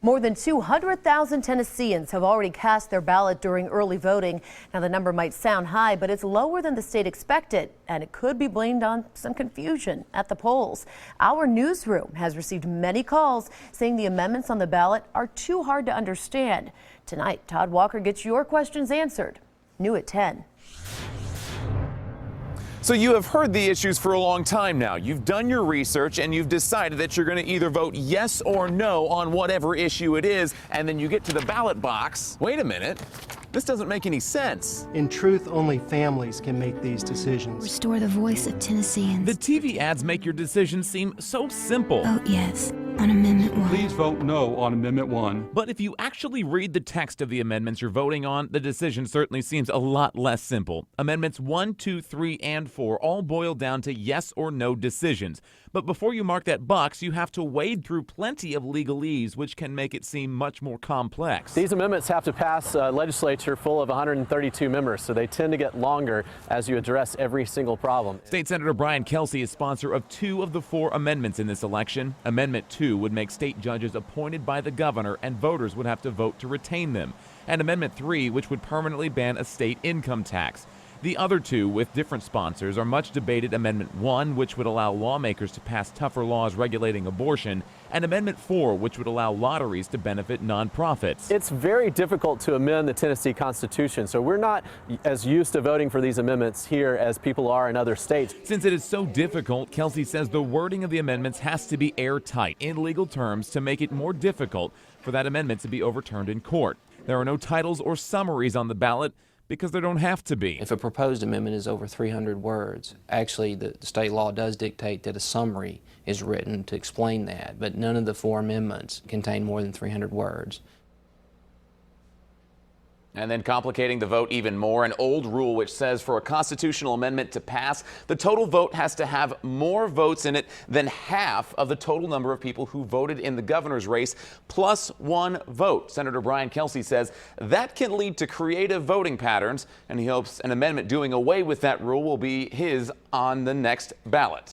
More than 200,000 Tennesseans have already cast their ballot during early voting. Now, the number might sound high, but it's lower than the state expected, and it could be blamed on some confusion at the polls. Our newsroom has received many calls saying the amendments on the ballot are too hard to understand. Tonight, Todd Walker gets your questions answered. New at 10. So you have heard the issues for a long time now. You've done your research and you've decided that you're going to either vote yes or no on whatever issue it is, and then you get to the ballot box. Wait a minute. This doesn't make any sense. In truth, only families can make these decisions. Restore the voice of Tennesseans. The TV ads make your decision seem so simple. Vote yes on Amendment 1. Please vote no on Amendment 1. But if you actually read the text of the amendments you're voting on, the decision certainly seems a lot less simple. Amendments 1, 2, 3, and 4 all boil down to yes or no decisions. But before you mark that box, you have to wade through plenty of legalese, which can make it seem much more complex. These amendments have to pass a legislature full of 132 members, so they tend to get longer as you address every single problem. State Senator Brian Kelsey is sponsor of 2 of the 4 amendments in this election. Amendment 2 would make state judges appointed by the governor, and voters would have to vote to retain them. And Amendment 3, which would permanently ban a state income tax. The other 2, with different sponsors, are much debated Amendment 1, which would allow lawmakers to pass tougher laws regulating abortion, and Amendment 4, which would allow lotteries to benefit nonprofits. It's very difficult to amend the Tennessee Constitution, so we're not as used to voting for these amendments here as people are in other states. Since it is so difficult, Kelsey says the wording of the amendments has to be airtight in legal terms to make it more difficult for that amendment to be overturned in court. There are no titles or summaries on the ballot, because there don't have to be. If a proposed amendment is over 300 words, actually the state law does dictate that a summary is written to explain that, but none of the 4 amendments contain more than 300 words. And then complicating the vote even more, an old rule which says for a constitutional amendment to pass, the total vote has to have more votes in it than half of the total number of people who voted in the governor's race, plus 1 vote. Senator Brian Kelsey says that can lead to creative voting patterns, and he hopes an amendment doing away with that rule will be his on the next ballot.